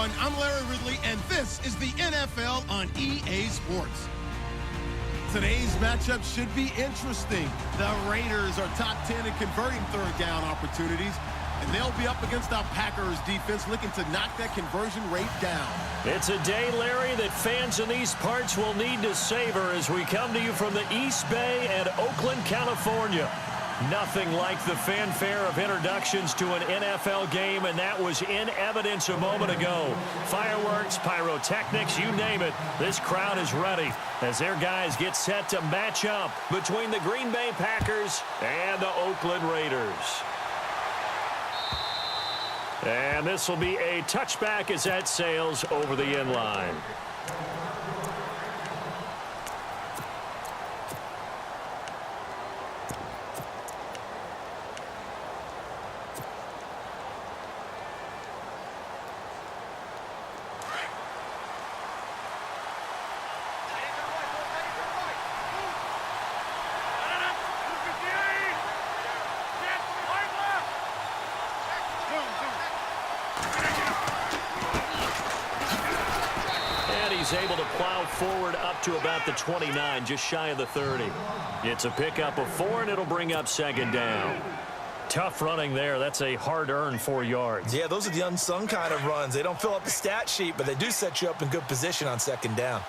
everyone. I'm Larry Ridley, and this is the NFL on EA Sports. Today's matchup should be interesting. The Raiders are top 10 in converting third down opportunities, and they'll be up against our Packers defense looking to knock that conversion rate down. It's a day, Larry, that fans in these parts will need to savor as we come to you from the East Bay and Oakland, California. Nothing like the fanfare of introductions to an NFL game, and that was in evidence a moment ago. Fireworks, pyrotechnics, you name it. This crowd is ready as their guys get set to match up between the Green Bay Packers and the Oakland Raiders. And this will be a touchback as that sails over the end line. He's able to plow forward up to about the 29, just shy of the 30. It's a pickup of 4, and it'll bring up second down. Tough running there. That's a hard-earned 4 yards. Yeah, those are the unsung kind of runs. They don't fill up the stat sheet, but they do set you up in good position on second down.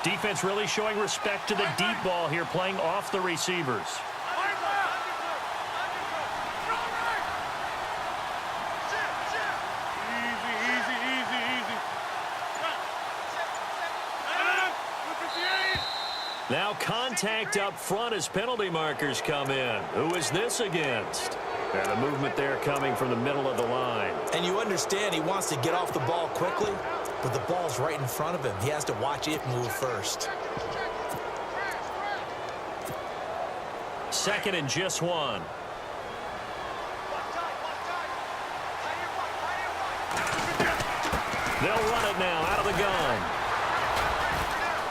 Defense really showing respect to the deep ball here, playing off the receivers. Now contact up front as penalty markers come in. Who is this against? And the movement there coming from the middle of the line. And you understand he wants to get off the ball quickly, but the ball's right in front of him. He has to watch it move first. Second and just 1. They'll run it now out of the gun.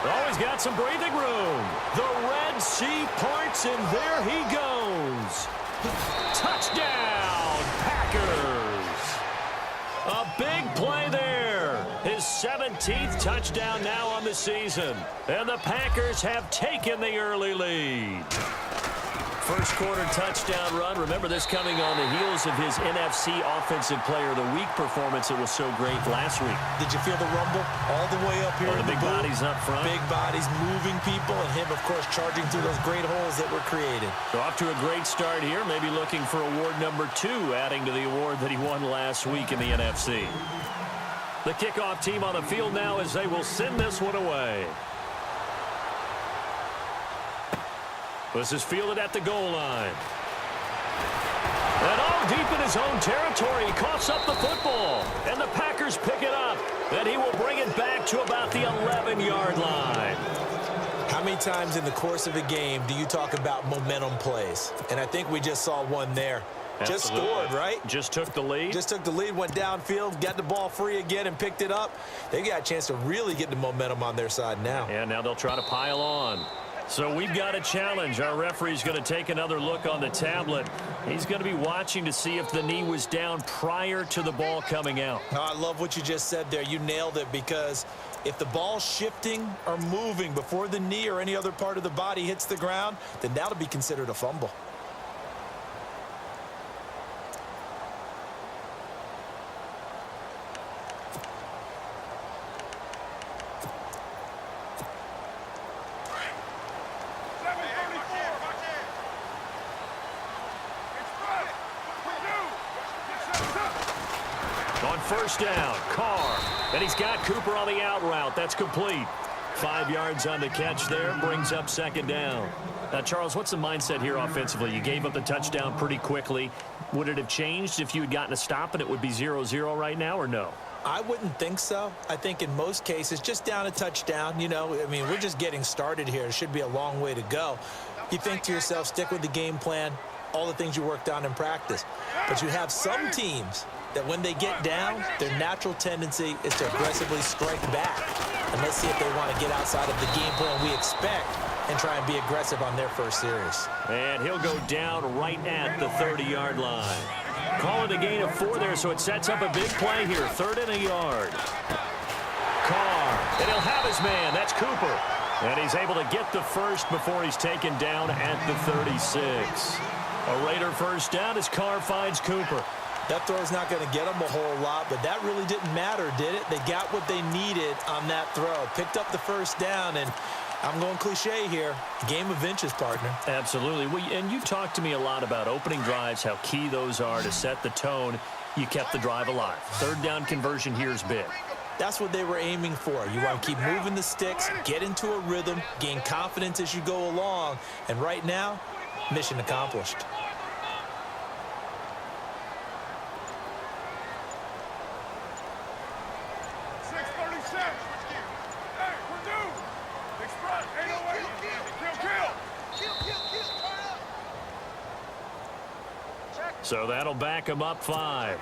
Oh, he's got some breathing room. The Red Sea parts, and there he goes. Touchdown, Packers. A big play there. His 17th touchdown now on the season. And the Packers have taken the early lead. First quarter touchdown run. Remember this coming on the heels of his NFC Offensive Player of the Week performance. It was so great last week. Did you feel the rumble all the way up here? The big bodies up front. Big bodies moving people, and him, of course, charging through those great holes that were created. So off to a great start here. Maybe looking for award number 2, adding to the award that he won last week in the NFC. The kickoff team on the field now as they will send this one away. This is fielded at the goal line. And all deep in his own territory, he coughs up the football. And the Packers pick it up. And he will bring it back to about the 11-yard line. How many times in the course of a game do you talk about momentum plays? And I think we just saw one there. Absolutely. Just scored, right? Just took the lead. Just took the lead, went downfield, got the ball free again, and picked it up. They got a chance to really get the momentum on their side now. And now they'll try to pile on. So we've got a challenge. Our referee's going to take another look on the tablet. He's going to be watching to see if the knee was down prior to the ball coming out. Oh, I love what you just said there. You nailed it, because if the ball's shifting or moving before the knee or any other part of the body hits the ground, then that'll be considered a fumble. First down, Carr. And he's got Cooper on the out route. That's complete. 5 yards on the catch there. Brings up second down. Now, Charles, what's the mindset here offensively? You gave up the touchdown pretty quickly. Would it have changed if you had gotten a stop and it would be 0-0 right now, or no? I wouldn't think so. I think in most cases, just down a touchdown, you know, I mean, we're just getting started here. It should be a long way to go. You think to yourself, stick with the game plan, all the things you worked on in practice. But you have some teams that when they get down, their natural tendency is to aggressively strike back. And let's see if they want to get outside of the game plan we expect and try and be aggressive on their first series. And he'll go down right at the 30-yard line. Call it a gain of 4 there, so it sets up a big play here. 3rd and a yard. Carr, and he'll have his man. That's Cooper. And he's able to get the first before he's taken down at the 36. A Raider first down as Carr finds Cooper. That throw's not going to get them a whole lot, but that really didn't matter, did it? They got what they needed on that throw. Picked up the first down, and I'm going cliche here. Game of inches, partner. Absolutely. Well, and you talked to me a lot about opening drives, how key those are to set the tone. You kept the drive alive. 3rd down conversion here is big. That's what they were aiming for. You want to keep moving the sticks, get into a rhythm, gain confidence as you go along. And right now, mission accomplished. So that'll back him up 5.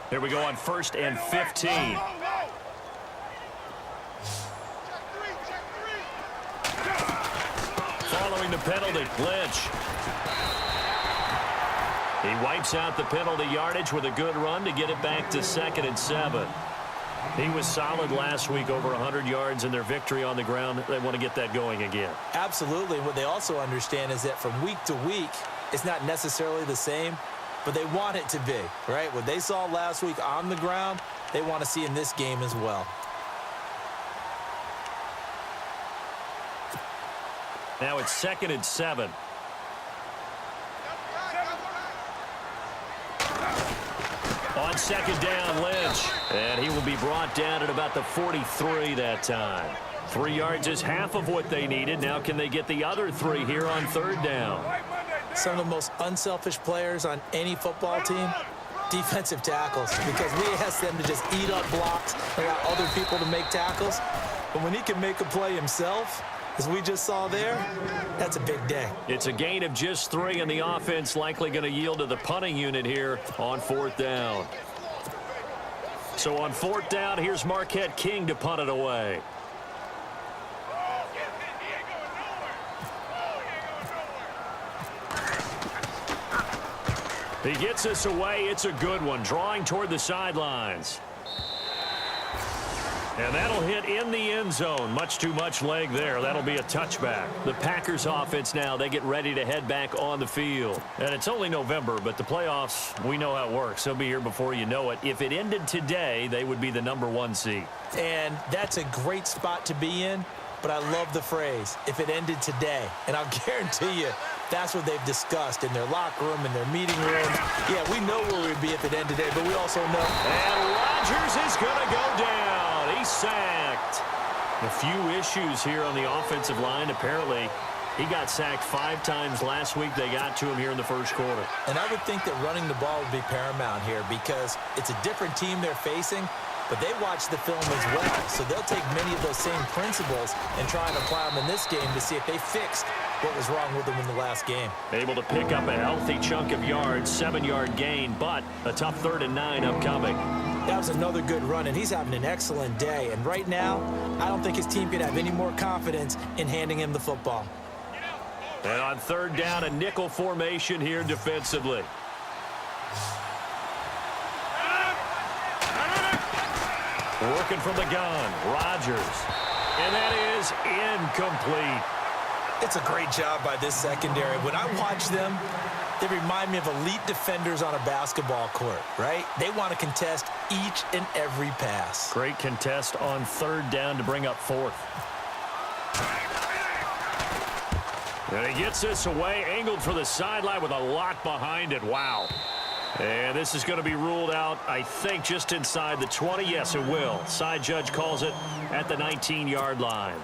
Here we go on 1st and 15. Following the penalty, Lynch. He wipes out the penalty yardage with a good run to get it back to 2nd and 7. He was solid last week, over 100 yards in their victory on the ground. They want to get that going again. Absolutely. What they also understand is that from week to week, it's not necessarily the same, but they want it to be, right? What they saw last week on the ground, they want to see in this game as well. Now it's 2nd and 7. On 2nd down, Lynch. And he will be brought down at about the 43 that time. 3 yards is half of what they needed. Now can they get the other 3 here on 3rd down? Some of the most unselfish players on any football team, defensive tackles, because we ask them to just eat up blocks, allow other people to make tackles. But when he can make a play himself, as we just saw there, that's a big day. It's a gain of just 3, and the offense likely going to yield to the punting unit here on 4th down. So on 4th down, here's Marquette King to punt it away. He gets us away. It's a good one, drawing toward the sidelines. And that'll hit in the end zone. Much too much leg there. That'll be a touchback. The Packers offense now, they get ready to head back on the field. And it's only November, but the playoffs, we know how it works. They'll be here before you know it. If it ended today, they would be the #1 seed. And that's a great spot to be in, but I love the phrase, if it ended today. And I'll guarantee you, that's what they've discussed in their locker room, in their meeting rooms. Yeah, we know where we'd be if it ended today, but we also know. And Rodgers is going to go down. He's sacked. A few issues here on the offensive line. Apparently, he got sacked 5 times last week. They got to him here in the first quarter. And I would think that running the ball would be paramount here because it's a different team they're facing, but they watch the film as well. So they'll take many of those same principles and try and apply them in this game to see if they fixed what was wrong with them in the last game. Able to pick up a healthy chunk of yards, 7-yard gain, but a tough 3rd and 9 upcoming. That was another good run, and he's having an excellent day. And right now, I don't think his team can have any more confidence in handing him the football. And on 3rd down, a nickel formation here defensively. Working from the gun, Rodgers. And that is incomplete. It's a great job by this secondary. When I watch them, they remind me of elite defenders on a basketball court, right? They want to contest each and every pass. Great contest on 3rd down to bring up 4th. And he gets this away, angled for the sideline with a lot behind it. Wow. And this is going to be ruled out, I think, just inside the 20. Yes, it will. Side judge calls it at the 19-yard line.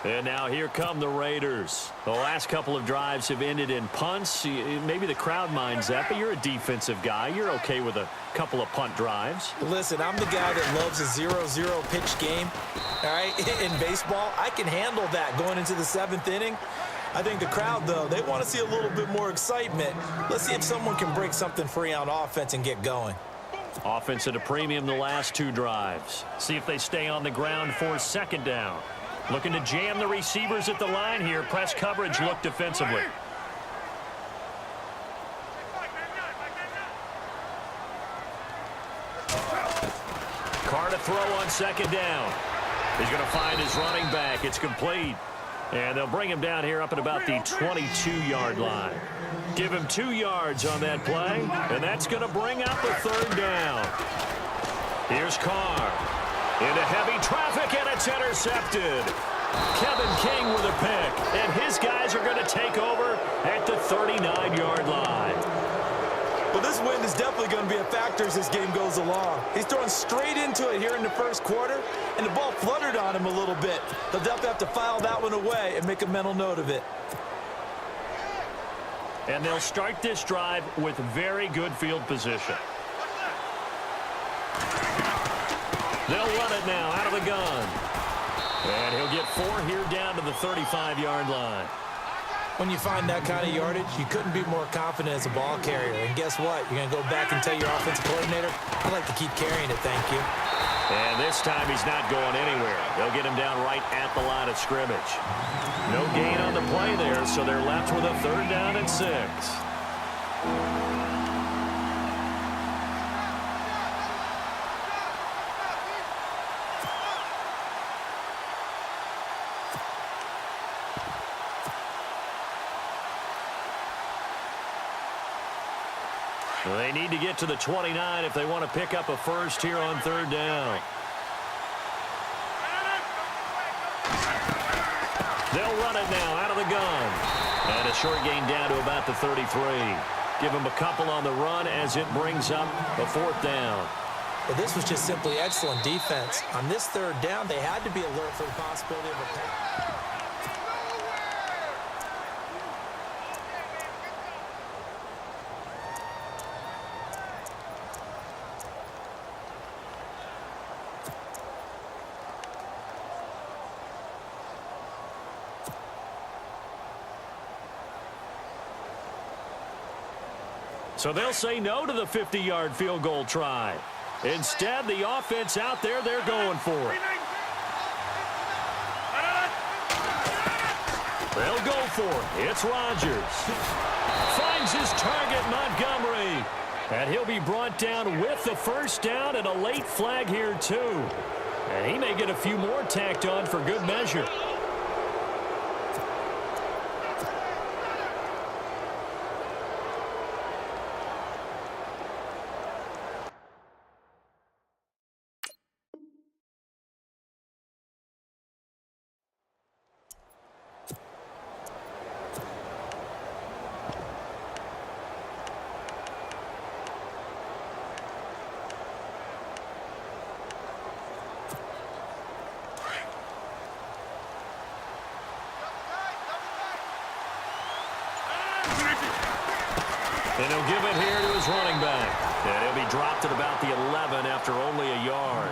And now here come the Raiders. The last couple of drives have ended in punts. Maybe the crowd minds that, but you're a defensive guy. You're okay with a couple of punt drives. Listen, I'm the guy that loves a 0-0 pitch game. All right, in baseball, I can handle that going into the 7th inning. I think the crowd, though, they want to see a little bit more excitement. Let's see if someone can break something free on offense and get going. Offense at a premium the last 2 drives. See if they stay on the ground for 2nd down. Looking to jam the receivers at the line here. Press coverage look defensively. Carr to throw on 2nd down. He's going to find his running back. It's complete. And they'll bring him down here up at about the 22-yard line. Give him 2 yards on that play, and that's going to bring up a 3rd down. Here's Carr. Into heavy traffic, and it's intercepted. Kevin King with a pick, and his guys are going to take over at the 39-yard line. Well, this wind is definitely going to be a factor as this game goes along. He's throwing straight into it here in the 1st quarter, and the ball fluttered on him a little bit. They'll definitely have to file that one away and make a mental note of it. And they'll start this drive with very good field position. They'll run it now out of the gun. And he'll get 4 here down to the 35-yard line. When you find that kind of yardage, you couldn't be more confident as a ball carrier. And guess what? You're going to go back and tell your offensive coordinator, I'd like to keep carrying it, thank you. And this time he's not going anywhere. They'll get him down right at the line of scrimmage. No gain on the play there, so they're left with a 3rd down and 6. They need to get to the 29 if they want to pick up a 1st here on 3rd down. They'll run it now out of the gun. And a short gain down to about the 33. Give them a couple on the run as it brings up a 4th down. Well, this was just simply excellent defense. On this 3rd down, they had to be alert for the possibility of a pass. So they'll say no to the 50-yard field goal try. Instead, the offense out there, they're going for it. They'll go for it. It's Rodgers. Finds his target, Montgomery. And he'll be brought down with the 1st down and a late flag here, too. And he may get a few more tacked on for good measure. And he'll give it here to his running back. And he'll be dropped at about the 11 after only a yard.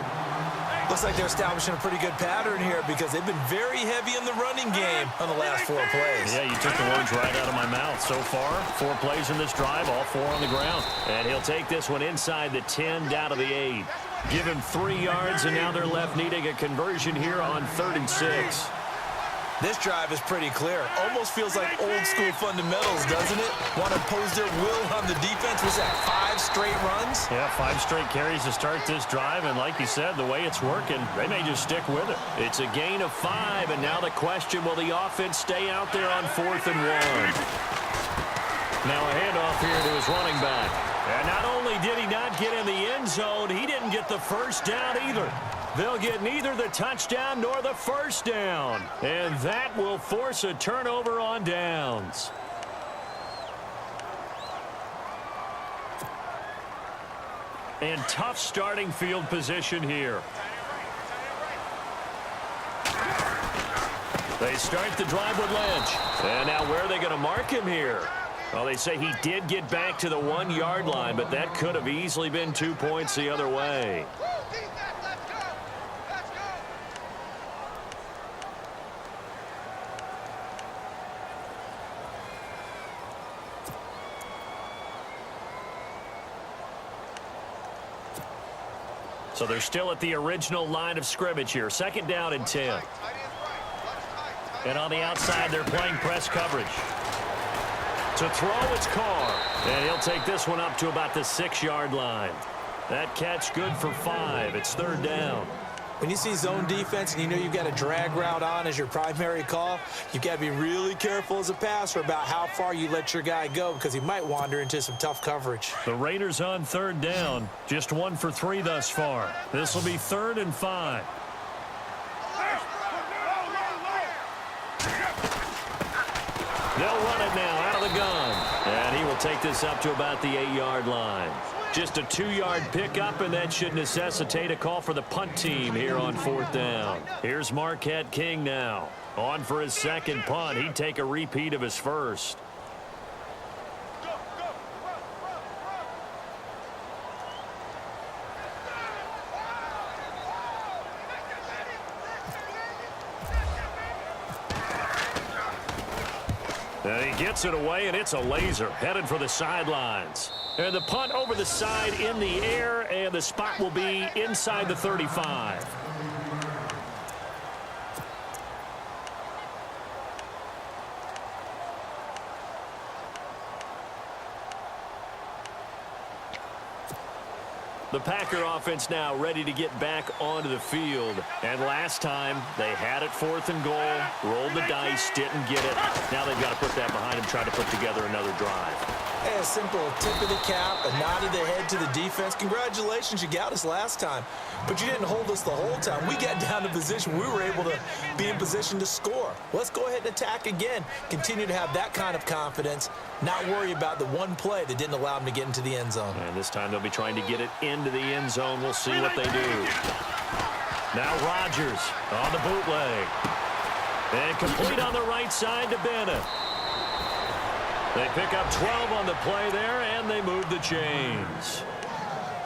Looks like they're establishing a pretty good pattern here because they've been very heavy in the running game on the last 4 plays. Yeah, you took the words right out of my mouth. So far, 4 plays in this drive, all 4 on the ground. And he'll take this one inside the 10 down to the 8. Give him 3 yards, and now they're left needing a conversion here on 3rd and 6. This drive is pretty clear. Almost feels like old school fundamentals, doesn't it? Want to impose their will on the defense. Was that 5 straight runs? Yeah, 5 straight carries to start this drive. And like you said, the way it's working, they may just stick with it. It's a gain of 5. And now the question, will the offense stay out there on 4th and 1? Now a handoff here to his running back. And not only did he not get in the end zone, he didn't get the 1st down either. They'll get neither the touchdown nor the 1st down. And that will force a turnover on downs. And tough starting field position here. They start the drive with Lynch. And now where are they going to mark him here? Well, they say he did get back to the 1-yard line, but that could have easily been 2 points the other way. So they're still at the original line of scrimmage here. 2nd down and 10. And on the outside, they're playing press coverage. To throw, it's Carr. And he'll take this one up to about the 6-yard line. That catch good for 5. It's 3rd down. When you see zone defense and you know you've got a drag route on as your primary call, you've got to be really careful as a passer about how far you let your guy go because he might wander into some tough coverage. The Raiders on 3rd down. Just 1 for 3 thus far. This will be 3rd and 5. They'll run it now out of the gun. And he will take this up to about the 8-yard line. Just a 2-yard pickup, and that should necessitate a call for the punt team here on 4th down. Here's Marquette King now. On for his 2nd punt. He'd take a repeat of his first. And he gets it away, and it's a laser headed for the sidelines. And the punt over the side in the air, and the spot will be inside the 35. The Packer offense now ready to get back onto the field. And last time, they had it 4th and goal, rolled the dice, didn't get it. Now they've got to put that behind them, try to put together another drive. Hey, a simple tip of the cap, a nod of the head to the defense. Congratulations, you got us last time. But you didn't hold us the whole time. We got down to position. We were able to be in position to score. Let's go ahead and attack again. Continue to have that kind of confidence. Not worry about the one play that didn't allow them to get into the end zone. And this time they'll be trying to get it into the end zone. We'll see what they do. Now Rodgers on the bootleg. And complete on the right side to Bennett. They pick up 12 on the play there, and they move the chains.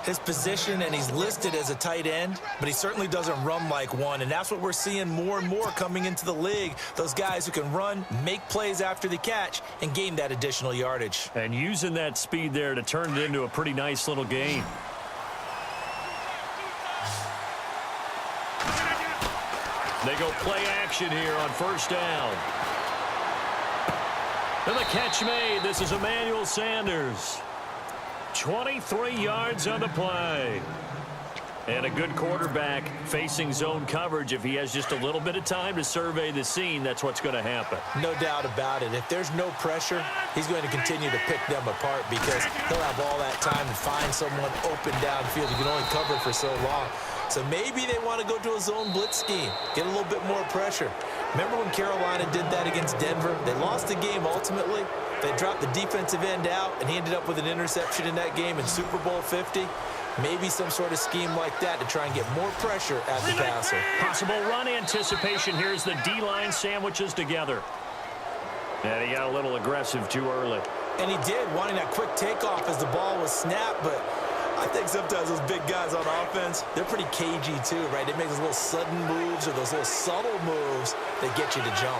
His position, and he's listed as a tight end, but he certainly doesn't run like one, and that's what we're seeing more and more coming into the league. Those guys who can run, make plays after the catch, and gain that additional yardage. And using that speed there to turn it into a pretty nice little gain. They go play action here on 1st down. And the catch made. This is Emmanuel Sanders. 23 yards on the play. And a good quarterback facing zone coverage. If he has just a little bit of time to survey the scene, that's what's going to happen. No doubt about it. If there's no pressure, he's going to continue to pick them apart because he'll have all that time to find someone open downfield. He can only cover for so long. So maybe they want to go to a zone blitz scheme, get a little bit more pressure. Remember when Carolina did that against Denver? They lost the game ultimately. They dropped the defensive end out, and he ended up with an interception in that game in Super Bowl 50. Maybe some sort of scheme like that to try and get more pressure at the passer. Possible run anticipation. Here's the D-line sandwiches together. And he got a little aggressive too early. And he did, wanting that quick takeoff as the ball was snapped, but I think sometimes those big guys on offense, they're pretty cagey too, right? They make those little sudden moves or those little subtle moves that get you to jump.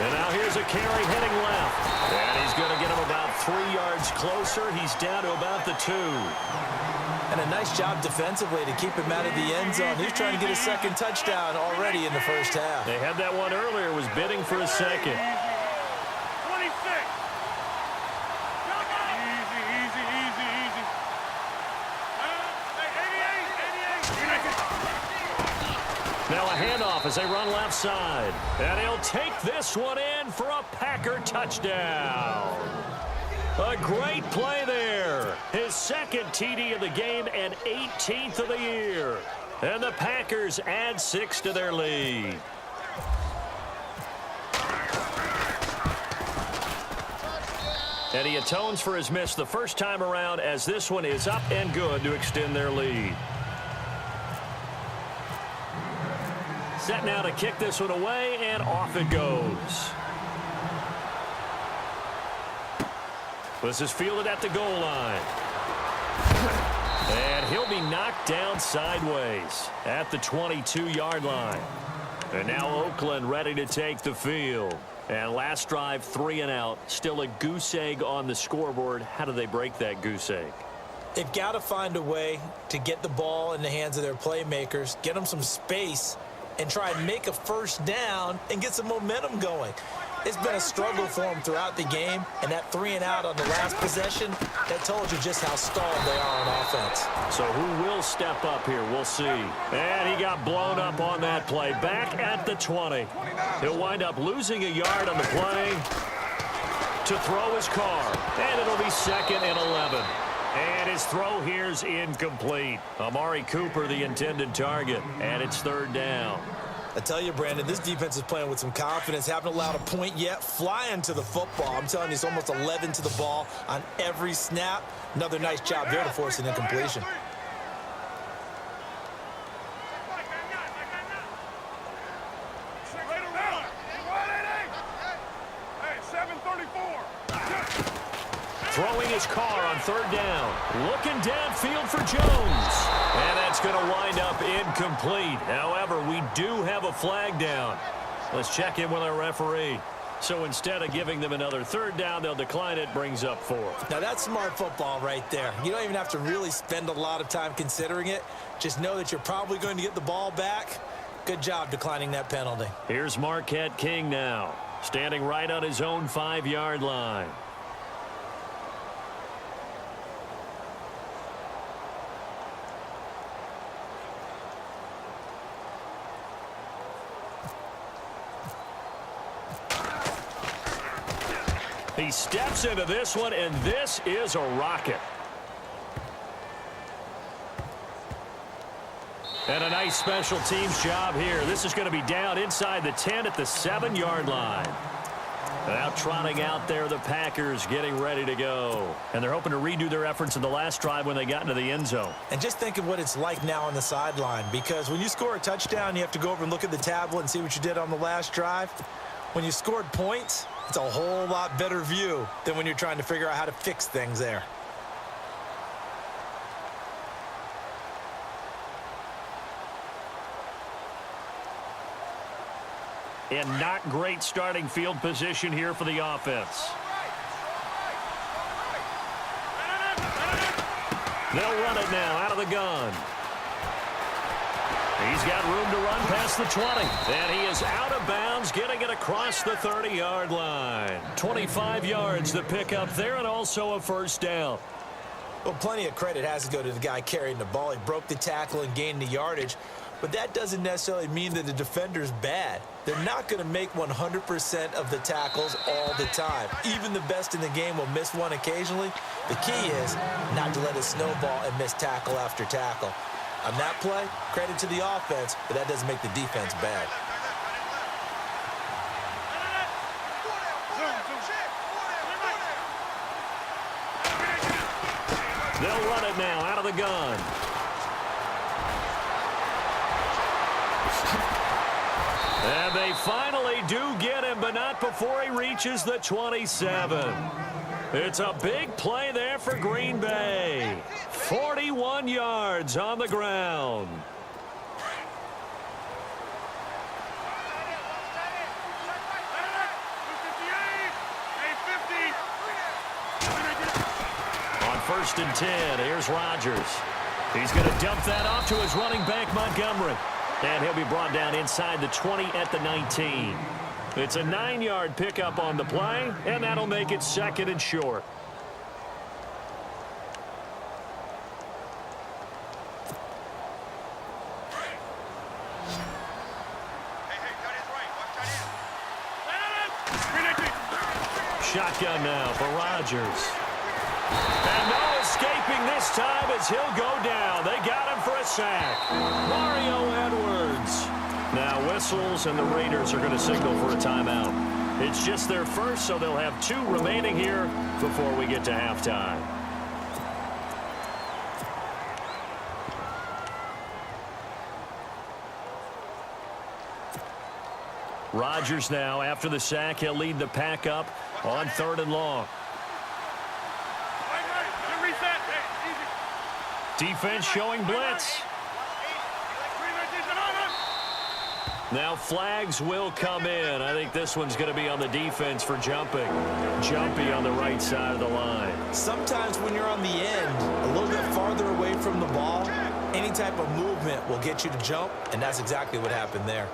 And now here's a carry heading left. And he's going to get him about 3 yards closer. He's down to about the 2. And a nice job defensively to keep him out of the end zone. He's trying to get a 2nd touchdown already in the 1st half. They had that one earlier, was bidding for a 2nd. Now a handoff as they run left side. And he'll take this one in for a Packer touchdown. A great play there. His 2nd TD of the game and 18th of the year. And the Packers add 6 to their lead. And he atones for his miss the first time around as this one is up and good to extend their lead. Set now to kick this one away, and off it goes. This is fielded at the goal line. And he'll be knocked down sideways at the 22-yard line. And now Oakland ready to take the field. And last drive, 3 and out. Still a goose egg on the scoreboard. How do they break that goose egg? They've got to find a way to get the ball in the hands of their playmakers, get them some space, and try and make a first down and get some momentum going. It's been a struggle for them throughout the game, and that 3 and out on the last possession, that told you just how stalled they are on offense. So who will step up here? We'll see. And he got blown up on that play. Back at the 20. He'll wind up losing a yard on the play to throw his car. And it'll be 2nd and 11. And his throw here's incomplete. Amari Cooper, the intended target. And it's 3rd down. I tell you, Brandon, this defense is playing with some confidence. Haven't allowed a point yet. Flying to the football. I'm telling you, it's almost 11 to the ball on every snap. Another nice job there to force an incompletion. Throwing his car on 3rd down. Looking downfield for Jones. And that's going to wind up incomplete. However, we do have a flag down. Let's check in with our referee. So instead of giving them another 3rd down, they'll decline it. Brings up 4th. Now, that's smart football right there. You don't even have to really spend a lot of time considering it. Just know that you're probably going to get the ball back. Good job declining that penalty. Here's Marquette King now, standing right on his own 5-yard line. He steps into this one, and this is a rocket. And a nice special teams job here. This is going to be down inside the 10 at the 7-yard line. Now trotting out there, the Packers getting ready to go. And they're hoping to redo their efforts in the last drive when they got into the end zone. And just think of what it's like now on the sideline, because when you score a touchdown, you have to go over and look at the tablet and see what you did on the last drive. When you scored points, it's a whole lot better view than when you're trying to figure out how to fix things there. And not great starting field position here for the offense. They'll run it now out of the gun. He's got room to run past the 20. And he is out of bounds, getting it across the 30-yard line. 25 yards to pick up there, and also a 1st down. Well, plenty of credit has to go to the guy carrying the ball. He broke the tackle and gained the yardage. But that doesn't necessarily mean that the defender's bad. They're not going to make 100% of the tackles all the time. Even the best in the game will miss one occasionally. The key is not to let it snowball and miss tackle after tackle. On that play, credit to the offense, but that doesn't make the defense bad. They'll run it now out of the gun. And they finally do get him, but not before he reaches the 27. It's a big play there for Green Bay. 41 yards on the ground. On 1st and 10, here's Rodgers. He's going to dump that off to his running back, Montgomery. And he'll be brought down inside the 20 at the 19. It's a 9-yard pickup on the play, and that'll make it 2nd and short. Shotgun now for Rodgers. And no escaping this time as he'll go down. They got him for a sack. Mario Edwards. Now whistles, and the Raiders are going to signal for a timeout. It's just their first, so they'll have 2 remaining here before we get to halftime. Rodgers now, after the sack, he'll lead the pack up on 3rd and long. Defense showing blitz. Now flags will come in. I think this one's going to be on the defense for jumping. Jumpy on the right side of the line. Sometimes when you're on the end, a little bit farther away from the ball, any type of movement will get you to jump, and that's exactly what happened there.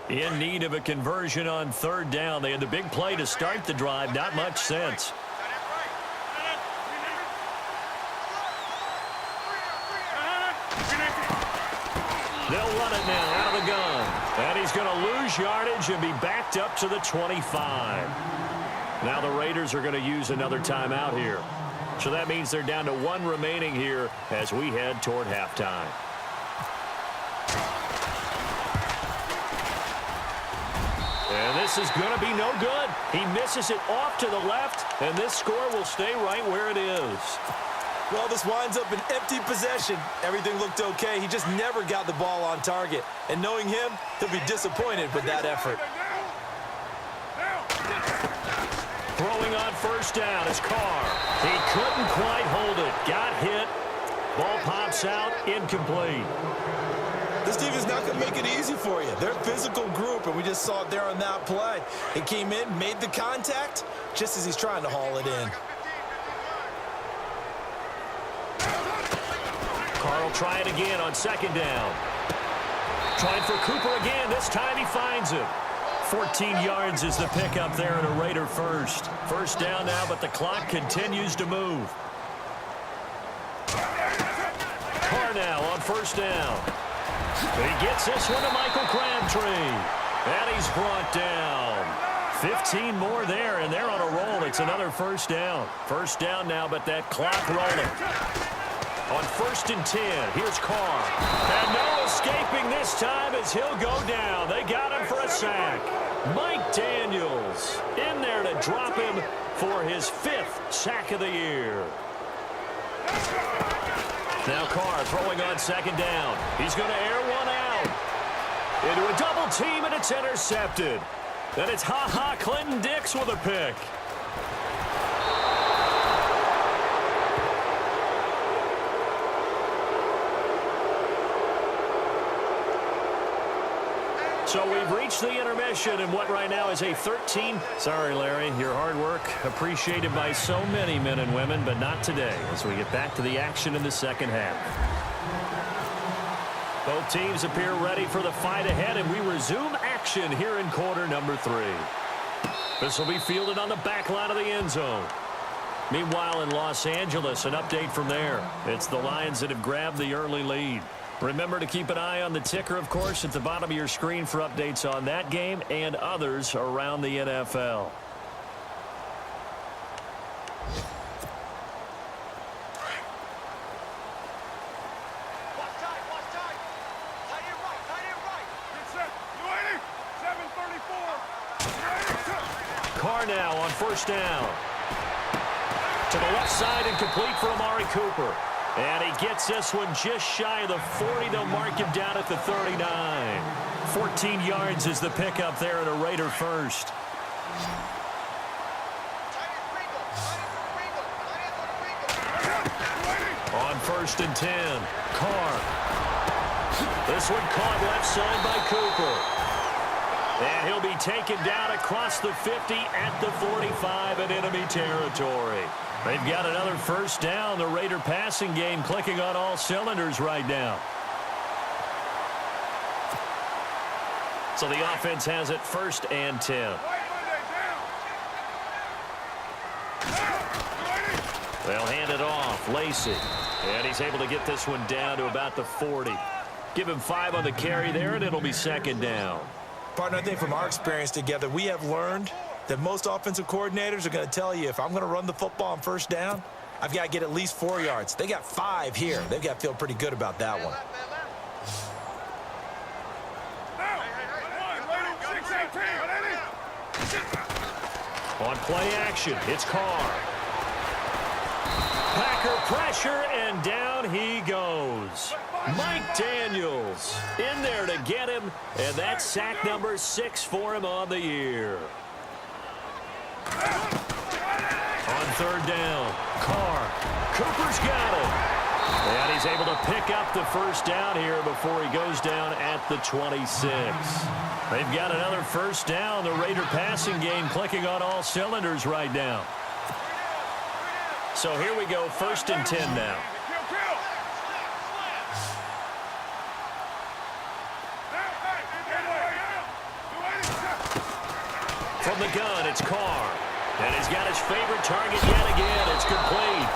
In need of a conversion on 3rd down. They had the big play to start the drive. Not much sense. They'll run it now out of the gun. And he's going to lose yardage and be backed up to the 25. Now the Raiders are going to use another timeout here. So that means they're down to 1 remaining here as we head toward halftime. And this is going to be no good. He misses it off to the left, and this score will stay right where it is. Well, this winds up an empty possession. Everything looked okay. He just never got the ball on target. And knowing him, he'll be disappointed with that effort. Throwing on 1st down is Carr. He couldn't quite hold it. Got hit. Ball pops out, incomplete. This team is not going to make it easy for you. They're a physical group, and we just saw it there on that play. He came in, made the contact, just as he's trying to haul it in. Carr will try it again on 2nd down. Trying for Cooper again. This time he finds it. 14 yards is the pickup there at a Raider first. 1st down now, but the clock continues to move. Carr now on 1st down. He gets this one to Michael Crabtree. And he's brought down. 15 more there, and they're on a roll. It's another 1st down. 1st down now, but that clock rolling. On 1st and 10, here's Carr. And no escaping this time as he'll go down. They got him for a sack. Mike Daniels in there to drop him for his 5th sack of the year. Now Carr throwing on 2nd down. He's going to air one out. Into a double team, and it's intercepted. Then it's Clinton Dix with a pick. So we've reached the intermission in what right now is a 13. Sorry, Larry, your hard work appreciated by so many men and women, but not today as we get back to the action in the 2nd half. Both teams appear ready for the fight ahead, and we resume action here in quarter number 3. This will be fielded on the back line of the end zone. Meanwhile, in Los Angeles, an update from there. It's the Lions that have grabbed the early lead. Remember to keep an eye on the ticker, of course, at the bottom of your screen for updates on that game and others around the NFL. Carr now on 1st down. To the left side and complete for Amari Cooper. And he gets this one just shy of the 40. They'll mark him down at the 39. 14 yards is the pickup there at a Raider first. On 1st and 10, Carr. This one caught left side by Cooper. And he'll be taken down across the 50 at the 45 in enemy territory. They've got another 1st down. The Raider passing game clicking on all cylinders right now. So the offense has it 1st and 10. They'll hand it off. Lacey. And he's able to get this one down to about the 40. Give him 5 on the carry there, and it'll be 2nd down. Partner, I think from our experience together, we have learned that most offensive coordinators are going to tell you, if I'm going to run the football on 1st down, I've got to get at least 4 yards. They got 5 here. They've got to feel pretty good about that one. On play action, it's Carr. Packer pressure, and down he goes. Mike Daniels in there to get him, and that's sack number 6 for him on the year. On third down, Carr. Cooper's got it. And he's able to pick up the first down here before he goes down at the 26. They've got another first down. The Raider passing game clicking on all cylinders right now. So here we go, 1st and 10 now. From the gun, it's Carr. And he's got his favorite target yet again. It's complete.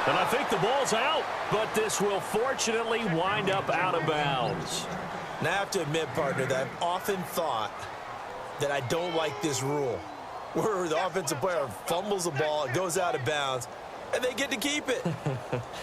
And I think the ball's out, but this will fortunately wind up out of bounds. Now, I have to admit, partner, that I've often thought that I don't like this rule, where the offensive player fumbles the ball, it goes out of bounds, and they get to keep it.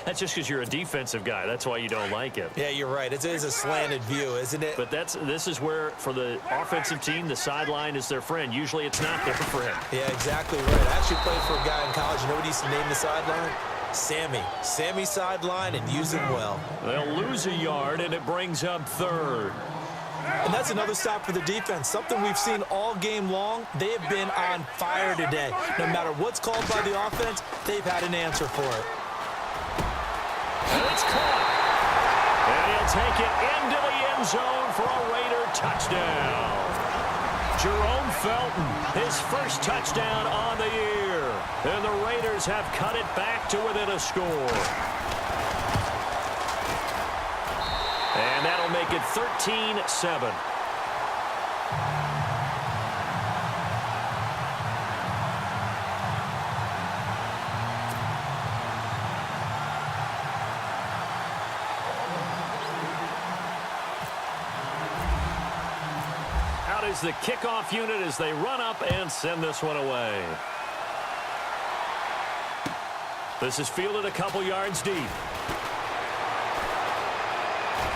That's just because you're a defensive guy. That's why you don't like it. Yeah, you're right. It is a slanted view, isn't it? But this is where, for the offensive team, the sideline is their friend. Usually it's not there for him. Yeah, exactly right. I actually played for a guy in college. You know what he used to name the sideline? Sammy. Sammy sideline, and use him well. They'll lose a yard, and it brings up 3rd. And that's another stop for the defense. Something we've seen all game long. They have been on fire today. No matter what's called by the offense, they've had an answer for it. And it's caught. And he'll take it into the end zone for a Raider touchdown. Jerome Felton, his first touchdown on the year. And the Raiders have cut it back to within a score. And that'll make it 13-7. Out is the kickoff unit as they run up and send this one away. This is fielded a couple yards deep.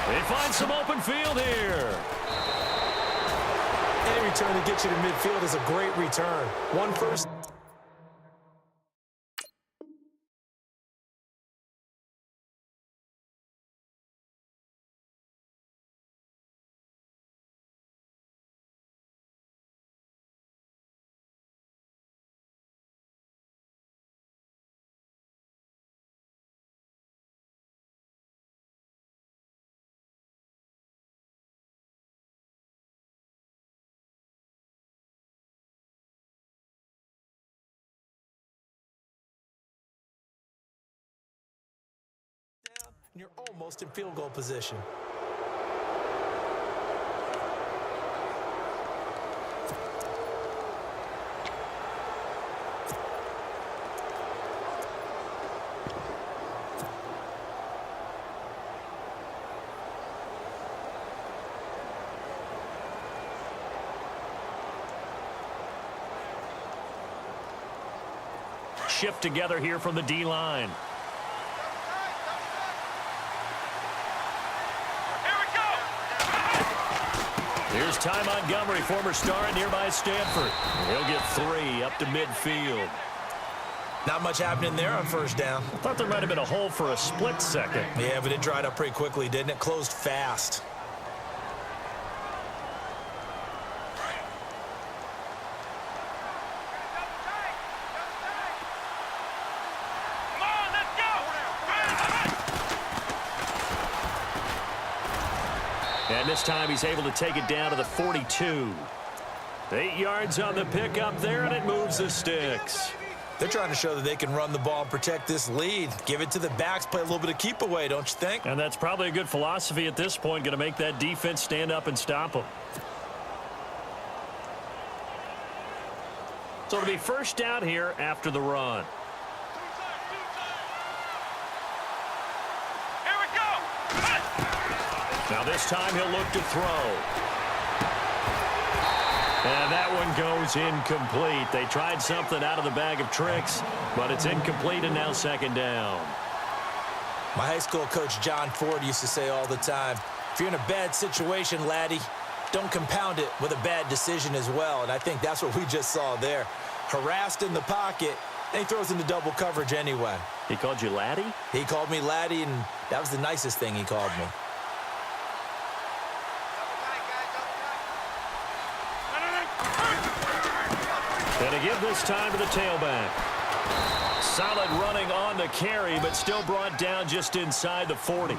They find some open field here. Any return to get you to midfield is a great return. One first. And you're almost in field goal position. Shift together here from the D-line. Here's Ty Montgomery, former star at nearby Stanford. He'll get 3 up to midfield. Not much happening there on first down. I thought there might have been a hole for a split second. Yeah, but it dried up pretty quickly, didn't it? Closed fast. And this time he's able to take it down to the 42. 8 yards on the pickup there, and it moves the sticks. They're trying to show that they can run the ball and protect this lead. Give it to the backs, play a little bit of keep away, don't you think? And that's probably a good philosophy at this point, going to make that defense stand up and stop them. So it'll be first down here after the run. Now this time he'll look to throw. And that one goes incomplete. They tried something out of the bag of tricks, but it's incomplete and now second down. My high school coach John Ford used to say all the time, if you're in a bad situation, laddie, don't compound it with a bad decision as well. And I think that's what we just saw there. Harassed in the pocket, And he throws into double coverage anyway. He called you Laddie? He called me Laddie, and that was the nicest thing he called me. And to give this time to the tailback. Solid running on the carry, but still brought down just inside the 40.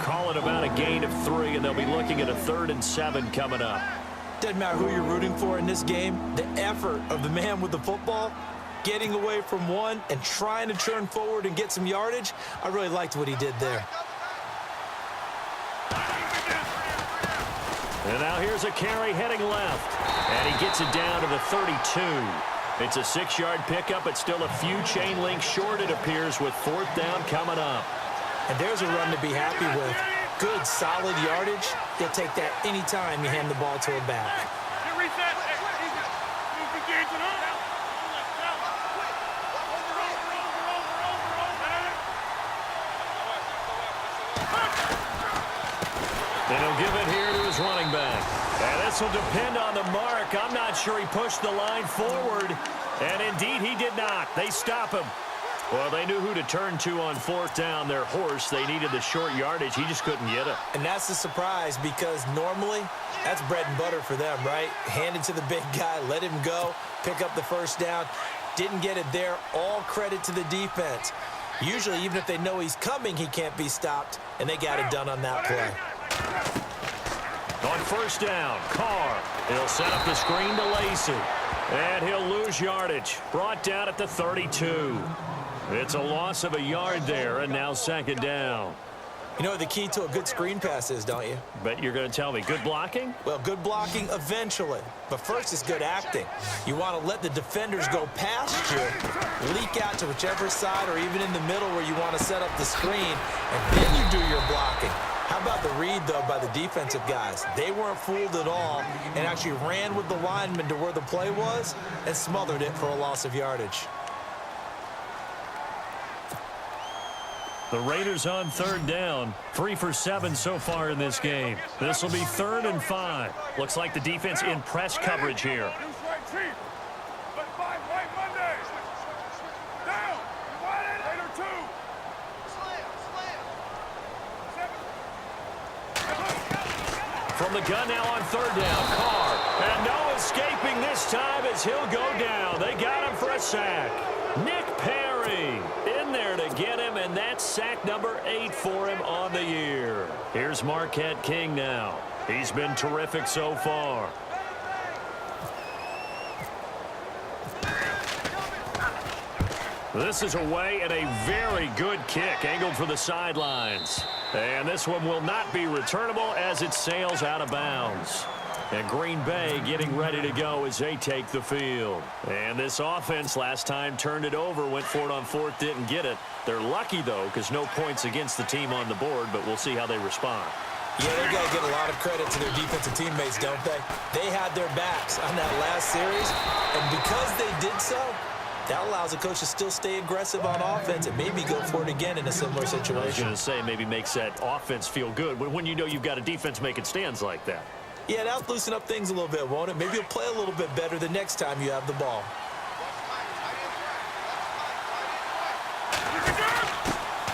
Call it about a gain of 3, and they'll be looking at a 3rd and 7 coming up. Doesn't matter who you're rooting for in this game. The effort of the man with the football, getting away from one and trying to turn forward and get some yardage, I really liked what he did there. And now here's a carry heading left. And he gets it down to the 32. It's a 6-yard pickup. It's still a few chain links short, it appears, with 4th down coming up. And there's a run to be happy with. Good, solid yardage. He'll take that anytime you hand the ball to a back. And he'll give it here to his running back. And this will depend on the mark. I'm not sure he pushed the line forward. And indeed, he did not. They stop him. Well, they knew who to turn to on 4th down. Their horse, they needed the short yardage. He just couldn't get it. And that's a surprise because normally that's bread and butter for them, right? Hand it to the big guy, let him go, pick up the 1st down. Didn't get it there. All credit to the defense. Usually, even if they know he's coming, he can't be stopped. And they got it done on that play. On 1st down, Carr. He'll set up the screen to Lacey. And he'll lose yardage. Brought down at the 32. It's a loss of a yard there, and now 2nd down. You know what the key to a good screen pass is, don't you? Bet you're going to tell me. Good blocking? Well, good blocking eventually. But first is good acting. You want to let the defenders go past you, leak out to whichever side or even in the middle where you want to set up the screen, and then you do your blocking. How about the read, though, by the defensive guys? They weren't fooled at all and actually ran with the lineman to where the play was and smothered it for a loss of yardage. The Raiders on 3rd down. 3 for 7 so far in this game. This will be 3rd and 5. Looks like the defense in press coverage here. From the gun now on 3rd down, Carr. And no escaping this time as he'll go down. They got him for a sack. Nick Perry in there to get him, and that's sack number 8 for him on the year. Here's Marquette King now. He's been terrific so far. This is away and a very good kick angled for the sidelines. And this one will not be returnable as it sails out of bounds. And Green Bay getting ready to go as they take the field. And this offense last time turned it over, went for it on 4th, didn't get it. They're lucky, though, because no points against the team on the board, but we'll see how they respond. Yeah, they've got to give a lot of credit to their defensive teammates, don't they? They had their backs on that last series, and because they did so, that allows the coach to still stay aggressive on offense and maybe go for it again in a similar situation. I was going to say, maybe makes that offense feel good when you know you've got a defense making stands like that. Yeah, that'll loosen up things a little bit, won't it? Maybe you'll play a little bit better the next time you have the ball.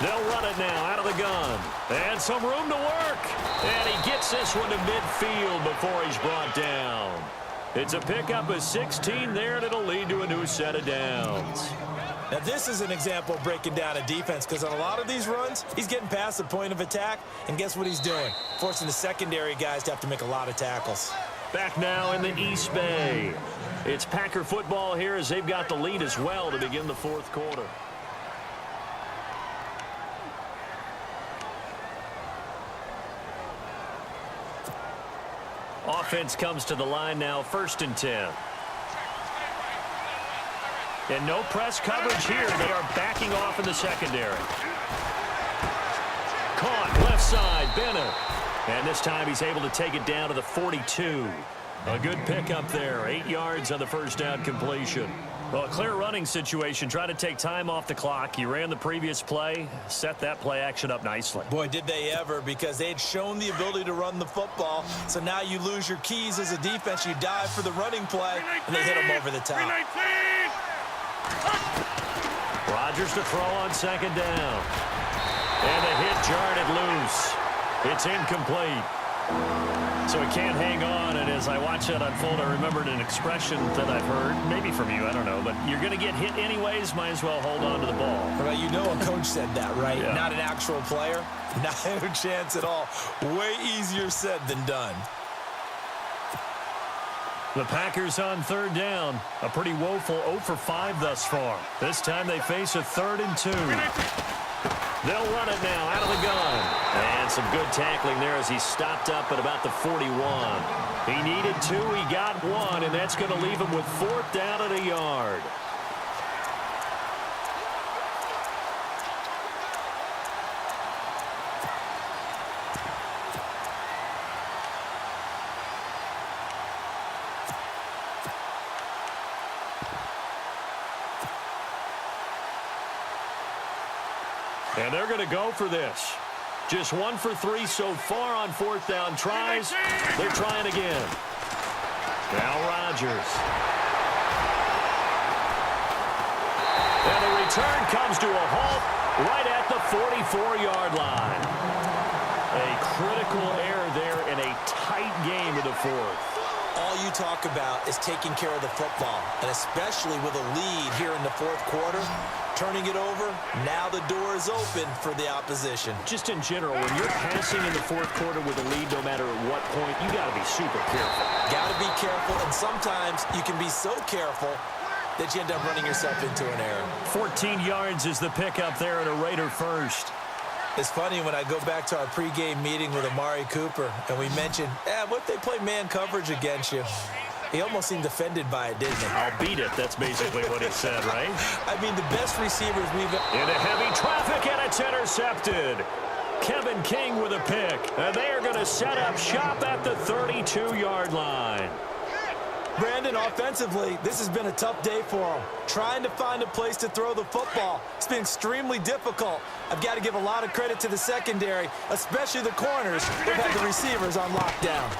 They'll run it now out of the gun. And some room to work. And he gets this one to midfield before he's brought down. It's a pickup of 16 there, and it'll lead to a new set of downs. Now, this is an example of breaking down a defense because on a lot of these runs, he's getting past the point of attack, and guess what he's doing? Forcing the secondary guys to have to make a lot of tackles. Back now in the East Bay. It's Packer football here as they've got the lead as well to begin the 4th quarter. Offense comes to the line now, 1st and 10. And no press coverage here. They are backing off in the secondary. Caught left side, Bennett. And this time he's able to take it down to the 42. A good pickup there. 8 yards on the 1st down completion. Well, a clear running situation. Try to take time off the clock. You ran the previous play, set that play action up nicely. Boy, did they ever, because they had shown the ability to run the football. So now you lose your keys as a defense. You dive for the running play, and they hit them over the top. Rodgers to throw on second down. And the hit jarred it loose. It's incomplete. So he can't hang on, and as I watch that unfold, I remembered an expression that I've heard, maybe from you, I don't know, but you're going to get hit anyways, might as well hold on to the ball. Well, you know a coach said that, right? Yeah. Not an actual player. Not a chance at all. Way easier said than done. The Packers on third down. A pretty woeful 0 for 5 thus far. This time they face a 3rd and 2. They'll run it now out of the gun. And some good tackling there as he stopped up at about the 41. He needed 2, he got 1, and that's going to leave him with 4th down at a yard. And they're going to go for this. Just 1 for 3 so far on 4th down tries. They're trying again. Now Rodgers. And the return comes to a halt right at the 44-yard line. A critical error there in a tight game of the 4th. All you talk about is taking care of the football, and especially with a lead here in the 4th quarter, turning it over, now the door is open for the opposition. Just in general, when you're passing in the 4th quarter with a lead, no matter at what point, you got to be super careful. Got to be careful, and sometimes you can be so careful that you end up running yourself into an error. 14 yards is the pickup there at a Raider first. It's funny when I go back to our pregame meeting with Amari Cooper, and we mentioned, what if they play man coverage against you? He almost seemed offended by it, didn't he? I'll beat it. That's basically what he said, right? I mean, the best receivers we've... Into heavy traffic, and it's intercepted. Kevin King with a pick. And they are going to set up shop at the 32-yard line. Brandon, offensively, this has been a tough day for him. Trying to find a place to throw the football. It's been extremely difficult. I've got to give a lot of credit to the secondary, especially the corners. They've had the receivers on lockdown.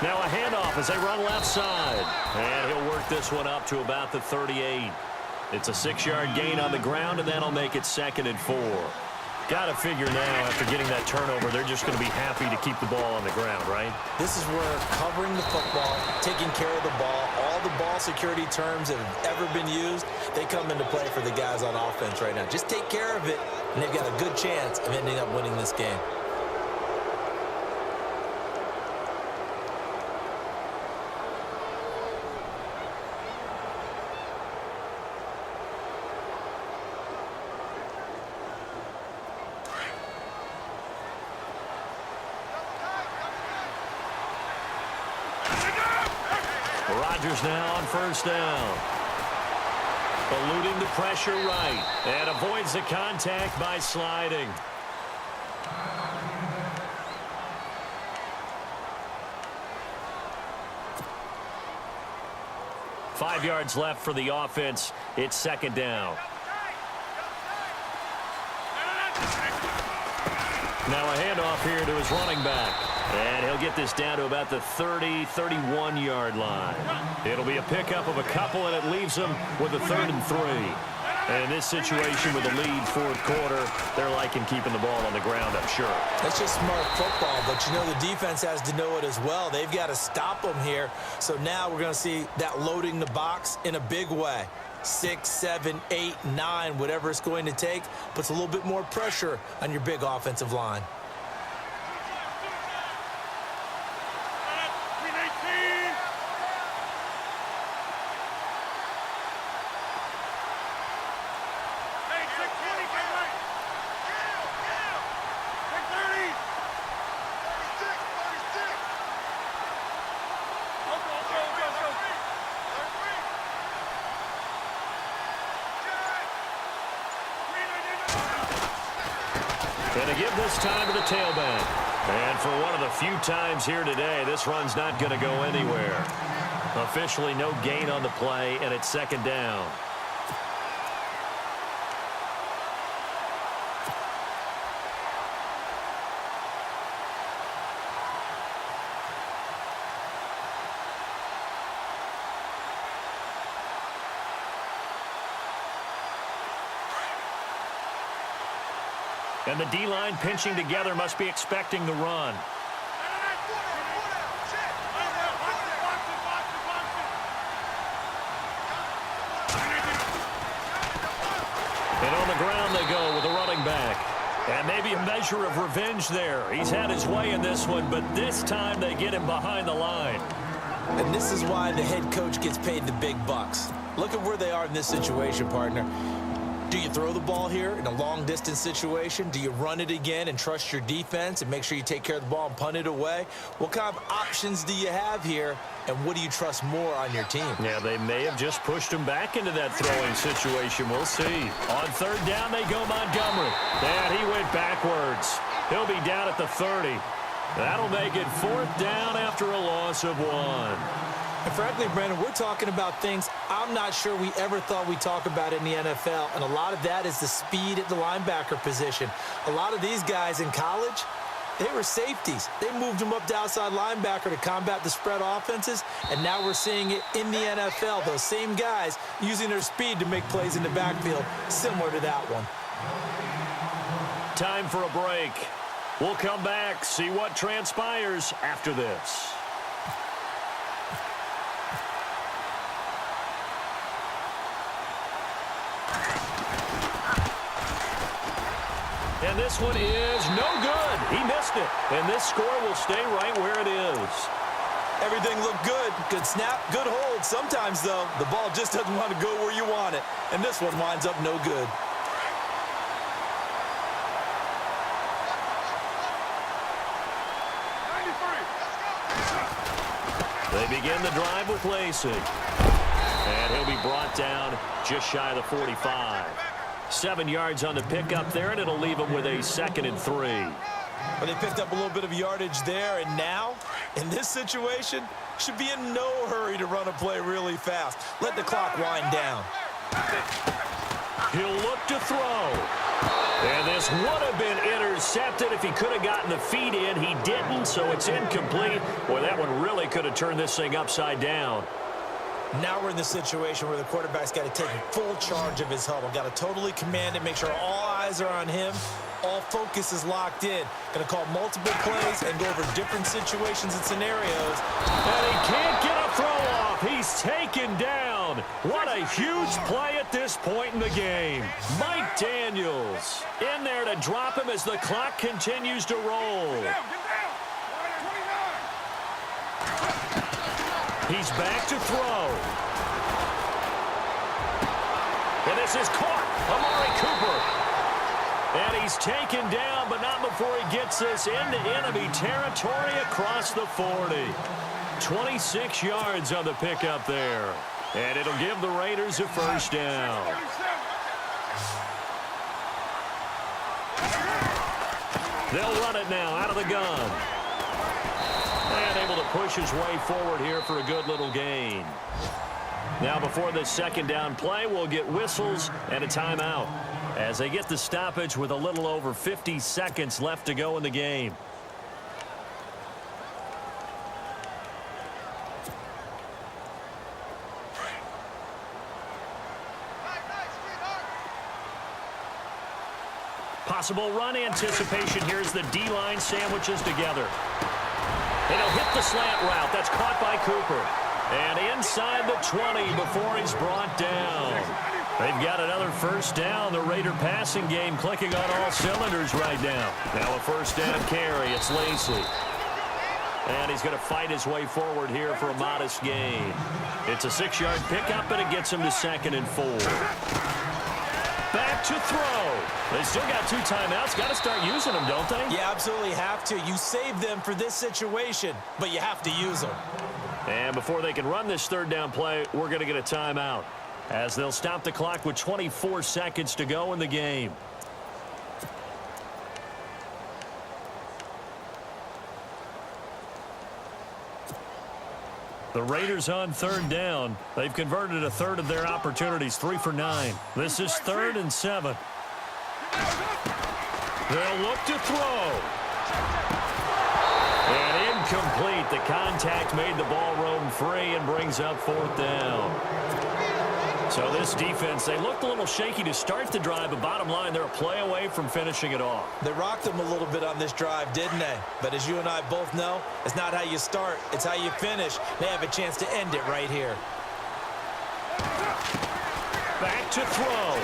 Now a handoff as they run left side. And he'll work this one up to about the 38. It's a 6-yard gain on the ground, and that'll make it 2nd and 4. Got to figure now, after getting that turnover, they're just going to be happy to keep the ball on the ground, right? This is where covering the football, taking care of the ball, all the ball security terms that have ever been used, they come into play for the guys on offense right now. Just take care of it, and they've got a good chance of ending up winning this game. Rodgers now on 1st down. Eluding the pressure right. And avoids the contact by sliding. Five yards left for the offense. It's 2nd down. Now a handoff here to his running back. And he'll get this down to about the 30, 31-yard line. It'll be a pickup of a couple, and it leaves them with a 3rd and 3. And in this situation with a lead 4th quarter, they're liking keeping the ball on the ground, I'm sure. That's just smart football, but you know the defense has to know it as well. They've got to stop them here. So now we're going to see that loading the box in a big way. 6, 7, 8, 9, whatever it's going to take, puts a little bit more pressure on your big offensive line. And to give this time to the tailback. And for one of the few times here today, this run's not going to go anywhere. Officially no gain on the play, and it's 2nd down. And the D-line pinching together must be expecting the run. And on the ground they go with a running back. And maybe a measure of revenge there. He's had his way in this one, but this time they get him behind the line. And this is why the head coach gets paid the big bucks. Look at where they are in this situation, partner. Do you throw the ball here in a long-distance situation? Do you run it again and trust your defense and make sure you take care of the ball and punt it away? What kind of options do you have here, and what do you trust more on your team? Yeah, they may have just pushed him back into that throwing situation. We'll see. On third down, they go Montgomery. And he went backwards. He'll be down at the 30. That'll make it fourth down after a loss of 1. And frankly, Brandon, we're talking about things I'm not sure we ever thought we'd talk about in the NFL, and a lot of that is the speed at the linebacker position. A lot of these guys in college, they were safeties. They moved them up to outside linebacker to combat the spread offenses, and now we're seeing it in the NFL. Those same guys using their speed to make plays in the backfield, similar to that one. Time for a break. We'll come back, see what transpires after this. And this one is no good. He missed it. And this score will stay right where it is. Everything looked good. Good snap, good hold. Sometimes, though, the ball just doesn't want to go where you want it. And this one winds up no good. They begin the drive with Lacey. And he'll be brought down just shy of the 45. 7 yards on the pickup there, and it'll leave him with a 2nd and 3. But they picked up a little bit of yardage there, and now, in this situation, should be in no hurry to run a play really fast. Let the clock wind down. He'll look to throw. And this would have been intercepted if he could have gotten the feet in. He didn't, so it's incomplete. Boy, that one really could have turned this thing upside down. Now we're in the situation where the quarterback's got to take full charge of his huddle. Got to totally command it, make sure all eyes are on him. All focus is locked in. Going to call multiple plays and go over different situations and scenarios. And he can't get a throw off. He's taken down. What a huge play at this point in the game. Mike Daniels in there to drop him as the clock continues to roll. He's back to throw. And this is caught. Amari Cooper. And he's taken down, but not before he gets this into enemy territory across the 40. 26 yards on the pickup there. And it'll give the Raiders a first down. They'll run it now out of the gun. And able to push his way forward here for a good little gain. Now before this 2nd down play, we'll get whistles and a timeout as they get the stoppage with a little over 50 seconds left to go in the game. Possible run anticipation here as the D-line sandwiches together. And he'll hit the slant route. That's caught by Cooper. And inside the 20 before he's brought down. They've got another first down. The Raider passing game clicking on all cylinders right now. Now a first down carry. It's Lacey. And he's going to fight his way forward here for a modest gain. It's a 6-yard pickup, and it gets him to 2nd and 4. Back to throw. They still got 2 timeouts. Got to start using them, don't they? You absolutely have to. You save them for this situation, but you have to use them. And before they can run this 3rd down play, we're going to get a timeout as they'll stop the clock with 24 seconds to go in the game. The Raiders on 3rd down. They've converted a 1/3 of their opportunities, 3 for 9. This is 3rd and 7. They'll look to throw. And incomplete. The contact made the ball roam free and brings up 4th down. So this defense, they looked a little shaky to start the drive, but bottom line, they're a play away from finishing it off. They rocked them a little bit on this drive, didn't they? But as you and I both know, it's not how you start, it's how you finish. They have a chance to end it right here. Back to throw.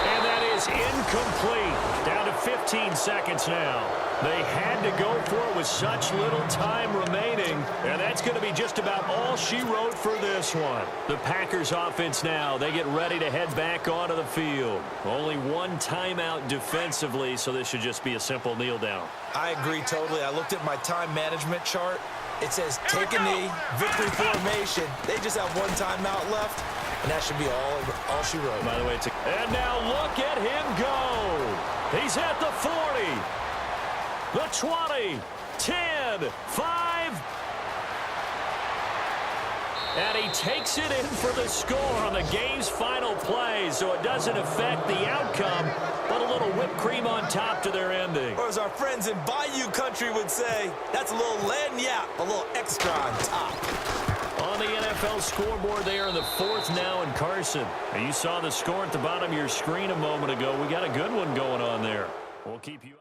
And that is incomplete. Down to 15 seconds now. They had to go for it with such little time remaining, and that's going to be just about all she wrote for this one. The Packers offense now, they get ready to head back onto the field. Only one timeout defensively, so this should just be a simple kneel down. I agree totally. I looked at my time management chart. It says take a knee, victory formation. They just have one timeout left, and that should be all she wrote. By the way, and now look at him go. He's at the 40. The 20, 10, 5. And he takes it in for the score on the game's final play, so it doesn't affect the outcome, but a little whipped cream on top to their ending. Or as our friends in Bayou Country would say, that's a little lagniappe, a little extra on top. On the NFL scoreboard there in the fourth now in Carson. And you saw the score at the bottom of your screen a moment ago. We got a good one going on there. We'll keep you